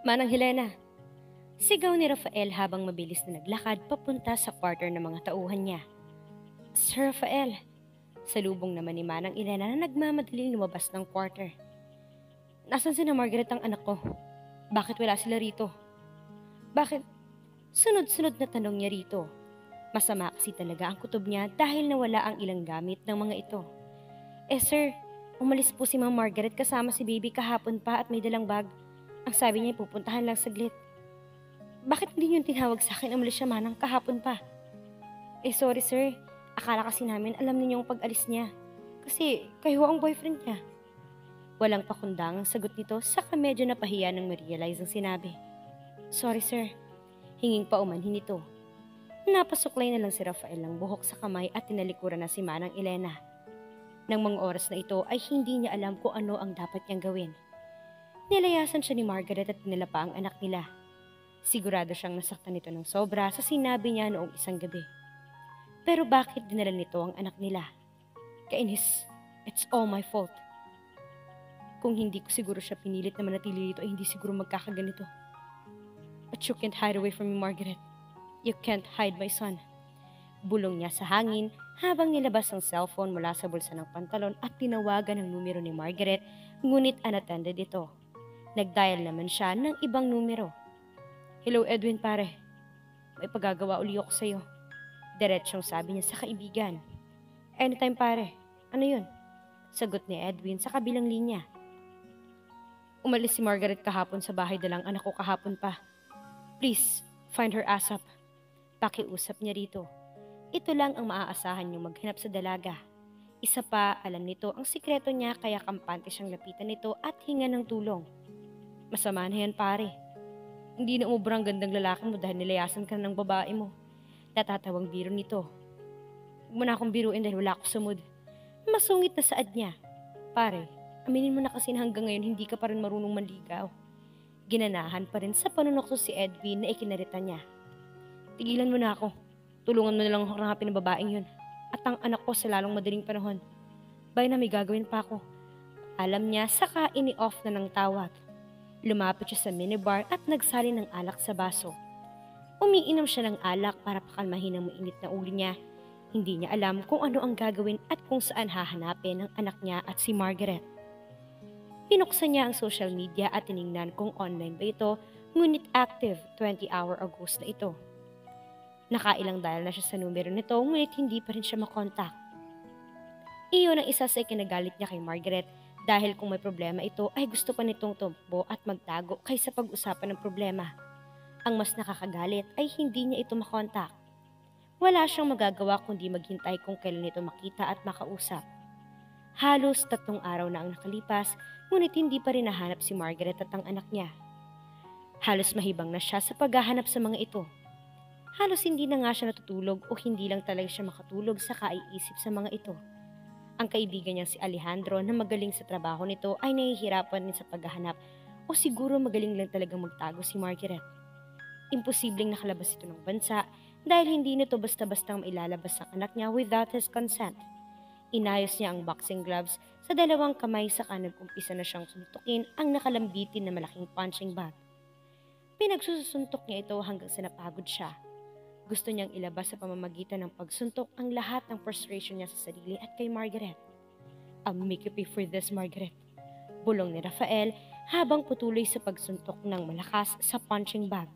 Manang Helena, sigaw ni Rafael habang mabilis na naglakad papunta sa quarter ng mga tauhan niya. Sir Rafael, salubong naman ni Manang Elena na nagmamadaling lumabas ng quarter. Nasaan si na Margaret ang anak ko? Bakit wala sila rito? Bakit? Sunod-sunod na tanong niya rito. Masama kasi talaga ang kutob niya dahil nawala ang ilang gamit ng mga ito. Sir, umalis po si Ma'am Margaret kasama si baby kahapon pa at may dalang bag. Ang sabi niya pupuntahan lang saglit. Bakit hindi niyo tinawag sa akin umalis siya manang kahapon pa? Sorry sir. Akala kasi namin alam ninyo ang pag-alis niya. Kasi kayo ang boyfriend niya. Walang pakundangang sagot nito saka medyo napahiya nang ma-realize ang sinabi. Sorry sir. Hinging paumanhin nito. Napasuklay na lang si Rafael ng buhok sa kamay at tinalikuran na si Manang Elena. Nang mga oras na ito ay hindi niya alam kung ano ang dapat niyang gawin. Nilayasan siya ni Margaret at dinala pa ang anak nila. Sigurado siyang nasaktan nito ng sobra sa sinabi niya noong isang gabi. Pero bakit dinala nito ang anak nila? Kainis, it's all my fault. Kung hindi ko siguro siya pinilit na manatili dito ay hindi siguro magkakaganito. But you can't hide away from me, Margaret. You can't hide my son. Bulong niya sa hangin habang nilabas ang cellphone mula sa bulsa ng pantalon at tinawagan ang numero ni Margaret, ngunit unattended ito. Nagdial naman siya ng ibang numero. Hello Edwin pare, may pagagawa uli ako sa'yo. Diretsyong sabi niya sa kaibigan. Anytime pare, ano yun? Sagot ni Edwin sa kabilang linya. Umalis si Margaret kahapon sa bahay dalang anak ko kahapon pa. Please, find her ASAP. Pakiusap niya rito. Ito lang ang maaasahan niyong maghanap sa dalaga. Isa pa, alam nito ang sikreto niya kaya kampante siyang lapitan nito at hinga ng tulong. Masama na yan pare. Hindi na umubrang gandang lalaki mo dahil nilayasan ka ng babae mo. Natatawang biro nito. Huwag mo na akong biruin dahil wala ako sa mood. Masungit na saad niya. Pare, aminin mo na kasi na hanggang ngayon hindi ka pa rin marunong manligaw. Ginanahan pa rin sa panunokso si Edwin na ikinarita niya. Tigilan mo na ako. Tulungan mo na lang ako hanapin ng babaeng yun. At ang anak ko sa lalong madaling panahon. Bay na may gagawin pa ako. Alam niya, saka ini-off na ng tawag. Lumapit siya sa minibar at nagsali ng alak sa baso. Umiinom siya ng alak para pakalmahin ang mainit na ulo niya. Hindi niya alam kung ano ang gagawin at kung saan hahanapin ang anak niya at si Margaret. Pinuksan niya ang social media at tiningnan kung online ba ito, ngunit active 20-hour August na ito. Nakailang dial na siya sa numero nito ngunit hindi pa rin siya makontak. Iyon ang isa sa ikinagalit niya kay Margaret dahil kung may problema ito ay gusto pa nitong tumbo at magtago kaysa pag-usapan ng problema. Ang mas nakakagalit ay hindi niya ito makontak. Wala siyang magagawa kundi maghintay kung kailan ito makita at makausap. Halos 3 araw na ang nakalipas ngunit hindi pa rin nahanap si Margaret at ang anak niya. Halos mahibang na siya sa paghahanap sa mga ito. Halos hindi na nga siya natutulog o hindi lang talaga siya makatulog sa kaiisip sa mga ito. Ang kaibigan niyang si Alejandro na magaling sa trabaho nito ay nahihirapan din sa paghahanap o siguro magaling lang talagang magtago si Margaret. Imposibleng nakalabas ito ng bansa dahil hindi nito basta-bastang mailalabas ang anak niya without his consent. Inayos niya ang boxing gloves sa 2 kamay saka nag-umpisa na siyang suntukin ang nakalambitin na malaking punching bag. Pinagsusuntok niya ito hanggang sa napagod siya. Gusto niyang ilabas sa pamamagitan ng pagsuntok ang lahat ng frustration niya sa sarili at kay Margaret. I'll make you pay for this, Margaret. Bulong ni Rafael habang patuloy sa pagsuntok ng malakas sa punching bag.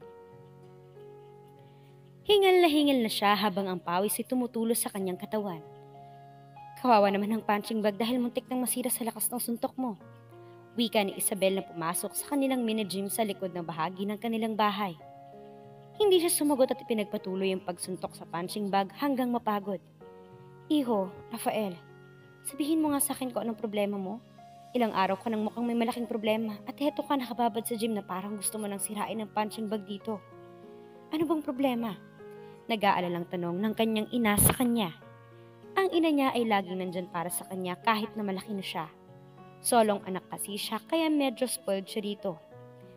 Hingal na siya habang ang pawis ay tumutulo sa kanyang katawan. Kawawa naman ang punching bag dahil muntik nang masira sa lakas ng suntok mo. Wika ni Isabel na pumasok sa kanilang mini-gym sa likod ng bahagi ng kanilang bahay. Hindi siya sumagot at ipinagpatuloy ang pagsuntok sa punching bag hanggang mapagod. Iho, Rafael, sabihin mo nga sa akin kung anong problema mo. Ilang araw ka nang mukhang may malaking problema at heto ka nakababad sa gym na parang gusto mo nang sirain ang punching bag dito. Ano bang problema? Nag-aalalang tanong ng kanyang ina sa kanya. Ang ina niya ay laging nandyan para sa kanya kahit na malaki na siya. Solong anak kasi siya kaya medyo spoiled siya dito.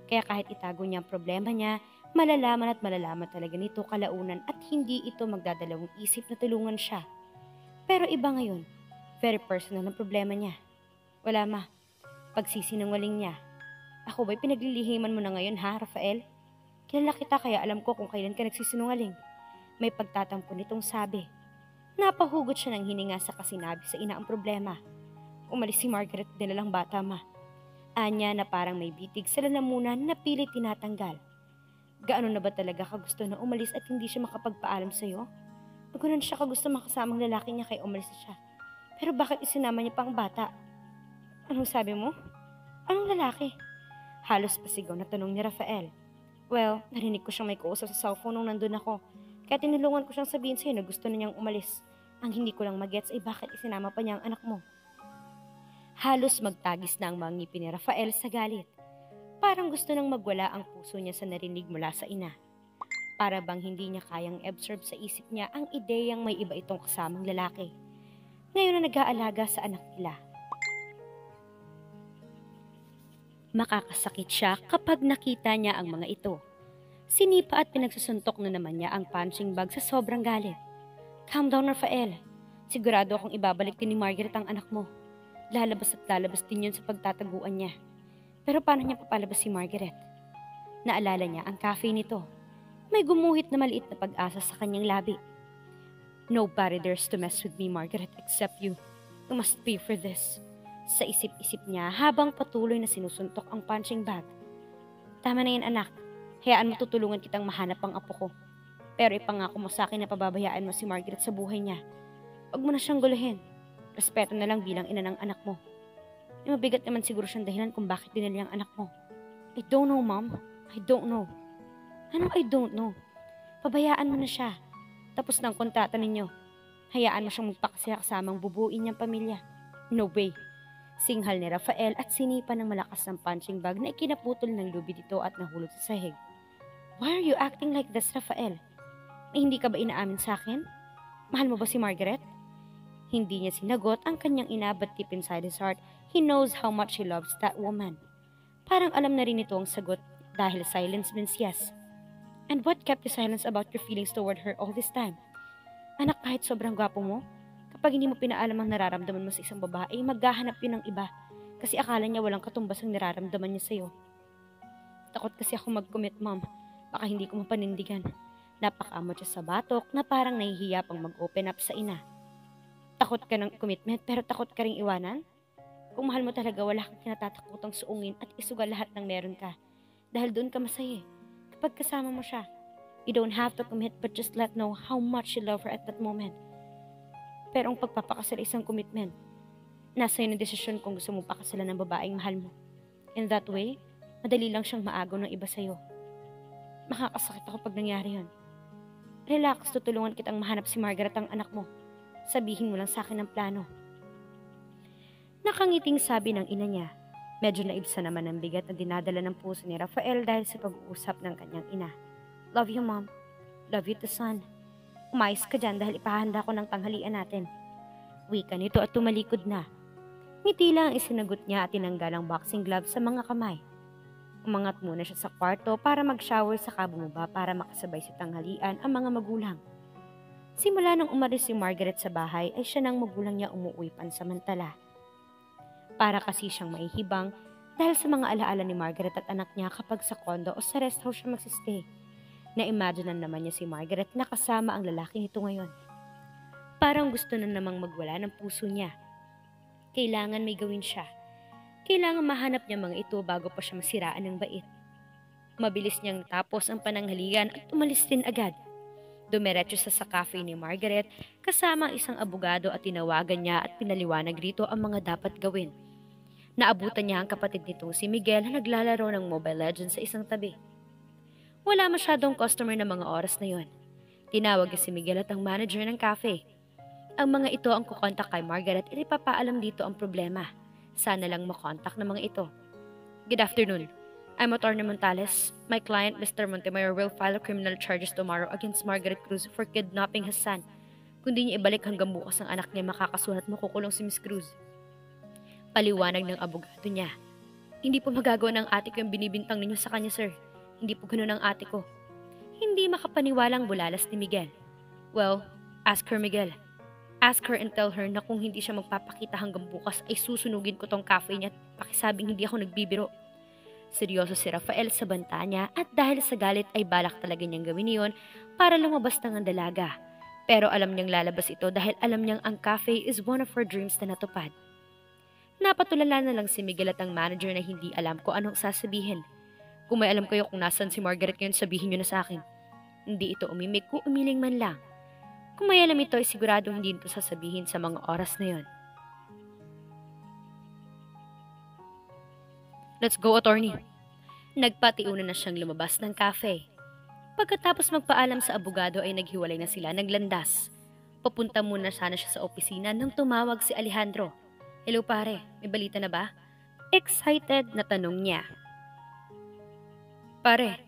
Kaya kahit itago niya ang problema niya, malalaman at malalaman talaga nito kalaunan at hindi ito magdadalawang isip na tulungan siya. Pero iba ngayon, very personal ang problema niya. Wala ma, pagsisinungaling niya. Ako ba'y pinaglilihiman mo na ngayon ha, Rafael? Kilala kita kaya alam ko kung kailan ka nagsisinungaling. May pagtatampo nitong sabi. Napahugot siya ng hininga sa kasinabi sa ina ang problema. Umalis si Margaret nilalang bata ma. Anya na parang may bitig sa lalamunan na pilit tinatanggal. Gaano na ba talaga kagusto na umalis at hindi siya makapagpaalam sa'yo? Nagunan siya kagusto makasamang lalaki niya kaya umalis na siya. Pero bakit isinama niya pa ang bata? Anong sabi mo? Anong lalaki? Halos pasigaw na tanong ni Rafael. Well, narinig ko siyang may kausap sa cellphone nung nandun ako. Kaya tinulungan ko siyang sabihin sa'yo na gusto na niyang umalis. Ang hindi ko lang magets ay bakit isinama pa niya ang anak mo. Halos magtagis na ang mga ngipin ni Rafael sa galit. Parang gusto nang magwala ang puso niya sa narinig mula sa ina. Para bang hindi niya kayang absorb sa isip niya ang ideyang may iba itong kasamang lalaki. Ngayon na nag-aalaga sa anak nila. Makakasakit siya kapag nakita niya ang mga ito. Sinipa at pinagsusuntok na naman niya ang punching bag sa sobrang galit. Calm down, Rafael. Sigurado akong ibabalik din ni Margaret ang anak mo. Lalabas at lalabas din yun sa pagtataguan niya. Pero paano niya papalabas si Margaret? Naalala niya ang cafe nito. May gumuhit na maliit na pag-asa sa kanyang labi. Nobody dares to mess with me, Margaret, except you. You must pay for this. Sa isip-isip niya habang patuloy na sinusuntok ang punching bag. Tama na yan, anak. Hayaan mo tutulungan kitang mahanap ang apo ko. Pero ipangako mo sa akin na pababayaan mo si Margaret sa buhay niya. Huwag mo na siyang guluhin. Respeto na lang bilang ina ng anak mo. E mabigat naman siguro siyang dahilan kung bakit dinali ang anak mo. I don't know, Mom. I don't know. Anong I don't know? Pabayaan mo na siya. Tapos ng kontrata ninyo. Hayaan mo siyang magpakasaya kasamang bubuin niyang pamilya. No way. Singhal ni Rafael at sinipa ng malakas ng punching bag na ikinaputol ng lubi dito at nahulog sa sahig. Why are you acting like this, Rafael? Hindi ka ba inaamin sa akin? Mahal mo ba si Margaret? Hindi niya sinagot ang kanyang ina but deep inside his heart, he knows how much he loves that woman. Parang alam na rin ito ang sagot dahil silence means yes. And what kept you silence about your feelings toward her all this time? Anak, kahit sobrang gwapo mo, kapag hindi mo pinaalam ang nararamdaman mo sa isang babae, maghahanap yun ng iba kasi akala niya walang katumbas ang nararamdaman niya sa'yo. Takot kasi ako mag-commit, Mom. Baka hindi ko mapanindigan. Napakaamot siya sa batok na parang nahihiya pang mag-open up sa ina. Takot ka ng commitment pero takot ka ring iwanan? Kung mahal mo talaga, wala kang kinatatakutang suungin at isugal lahat ng meron ka. Dahil doon ka masaya kapag kasama mo siya. You don't have to commit but just let know how much you love her at that moment. Pero ang pagpapakasal isang commitment. Nasa iyo ng desisyon kung gusto mo pakasalan ng babaeng mahal mo. In that way, madali lang siyang maagaw ng iba sa'yo. Makakasakit ako pag nangyari yun. Relax, tutulungan kitang mahanap si Margaret ang anak mo. Sabihin mo lang sa akin ang plano. Nakangiting sabi ng ina niya. Medyo naibsa naman ang bigat na dinadala ng puso ni Rafael dahil sa pag-uusap ng kanyang ina. Love you, Mom. Love you too, son. Umayos ka dyan dahil ipahanda ko ng tanghalian natin. Wika nito at tumalikod na. Ngiti lang isinagot niya at tinanggal ang boxing gloves sa mga kamay. Umangat muna siya sa kwarto para mag-shower saka bumaba para makasabay sa tanghalian ang mga magulang. Simula nang umalis si Margaret sa bahay ay siya ng magulang niya umuwi pansamantala. Para kasi siyang maihibang dahil sa mga alaala ni Margaret at anak niya kapag sa kondo o sa rest house siya magsistay. Na-imaginean naman niya si Margaret na kasama ang lalaki nito ngayon. Parang gusto na namang magwala ng puso niya. Kailangan may gawin siya. Kailangan mahanap niya mga ito bago pa siya masiraan ng bait. Mabilis niyang tapos ang pananghalian at umalis din agad. Dumiretso sa cafe ni Margaret kasama ang isang abogado at tinawagan niya at pinaliwanag rito ang mga dapat gawin. Naabutan niya ang kapatid nitong si Miguel na naglalaro ng Mobile Legends sa isang tabi. Wala masyadong customer na mga oras na yon. Tinawag niya si Miguel at ang manager ng cafe. Ang mga ito ang kukontak kay Margaret at ipapaalam dito ang problema. Sana lang makontak ng mga ito. Good afternoon. I'm Attorney Montales. My client, Mr. Montemayor, will file criminal charges tomorrow against Margaret Cruz for kidnapping his son. Kung di niya ibalik hanggang bukas ang anak niya, makakasuhan at makukulong si Miss Cruz. Paliwanag ng abogado niya. Hindi po magagawa ng ate ko yung binibintang ninyo sa kanya, sir. Hindi po ganun ang ate ko. Hindi makapaniwalang bulalas ni Miguel. Well, ask her, Miguel. Ask her and tell her na kung hindi siya magpapakita hanggang bukas ay susunugin ko tong cafe niya at pakisabing hindi ako nagbibiro. Seryoso si Rafael sa banta niya at dahil sa galit ay balak talaga niyang gawin iyon para lumabas ng ang dalaga. Pero alam niyang lalabas ito dahil alam niyang ang cafe is one of her dreams na natupad. Napatulala na lang si Miguel at ang manager na hindi alam kung anong sasabihin. Kung may alam kayo kung nasan si Margaret ngayon, sabihin niyo na sa akin. Hindi ito umimik kung umiling man lang. Kung may alam ito ay sigurado hindi ito sasabihin sa mga oras na yon. Let's go, attorney. Nagpatiuna na siyang lumabas ng cafe. Pagkatapos magpaalam sa abogado ay naghiwalay na sila naglandas. Papunta muna sana siya sa opisina nang tumawag si Alejandro. Hello pare, may balita na ba? Excited na tanong niya. Pare,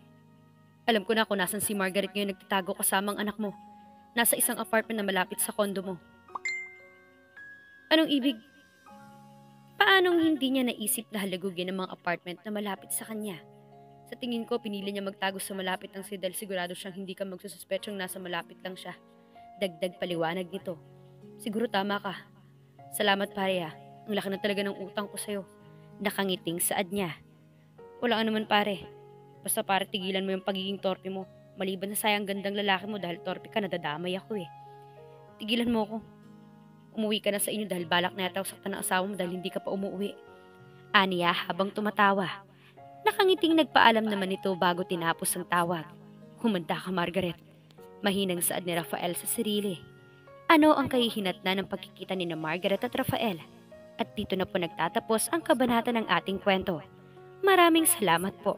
alam ko na kung nasan si Margaret ngayon nagtatago kasama ang anak mo. Nasa isang apartment na malapit sa kondo mo. Anong ibig? Paanong hindi niya naisip na halagugin ang mga apartment na malapit sa kanya? Sa tingin ko, pinili niya magtago sa malapit lang siya dahil sigurado siyang hindi ka magsususpetsyong nasa malapit lang siya. Dagdag paliwanag nito. Siguro tama ka. Salamat pare ah. Ang laki na talaga ng utang ko sa'yo. Nakangiting saad niya. Wala ka naman pare. Basta pare tigilan mo yung pagiging torpe mo. Maliban na sayang gandang lalaki mo dahil torpe ka, nadadamay ako eh. Tigilan mo ako. Umuwi ka na sa inyo dahil balak na yata saktan ng asawa mo dahil hindi ka pa umuwi. Aniya habang tumatawa. Nakangiting nagpaalam naman ito bago tinapos ang tawag. Humanda ka Margaret. Mahinang saad ni Rafael sa sarili. Ano ang kahihinatnan ng pagkikita ni na Margaret at Rafael? At dito na po nagtatapos ang kabanata ng ating kwento. Maraming salamat po.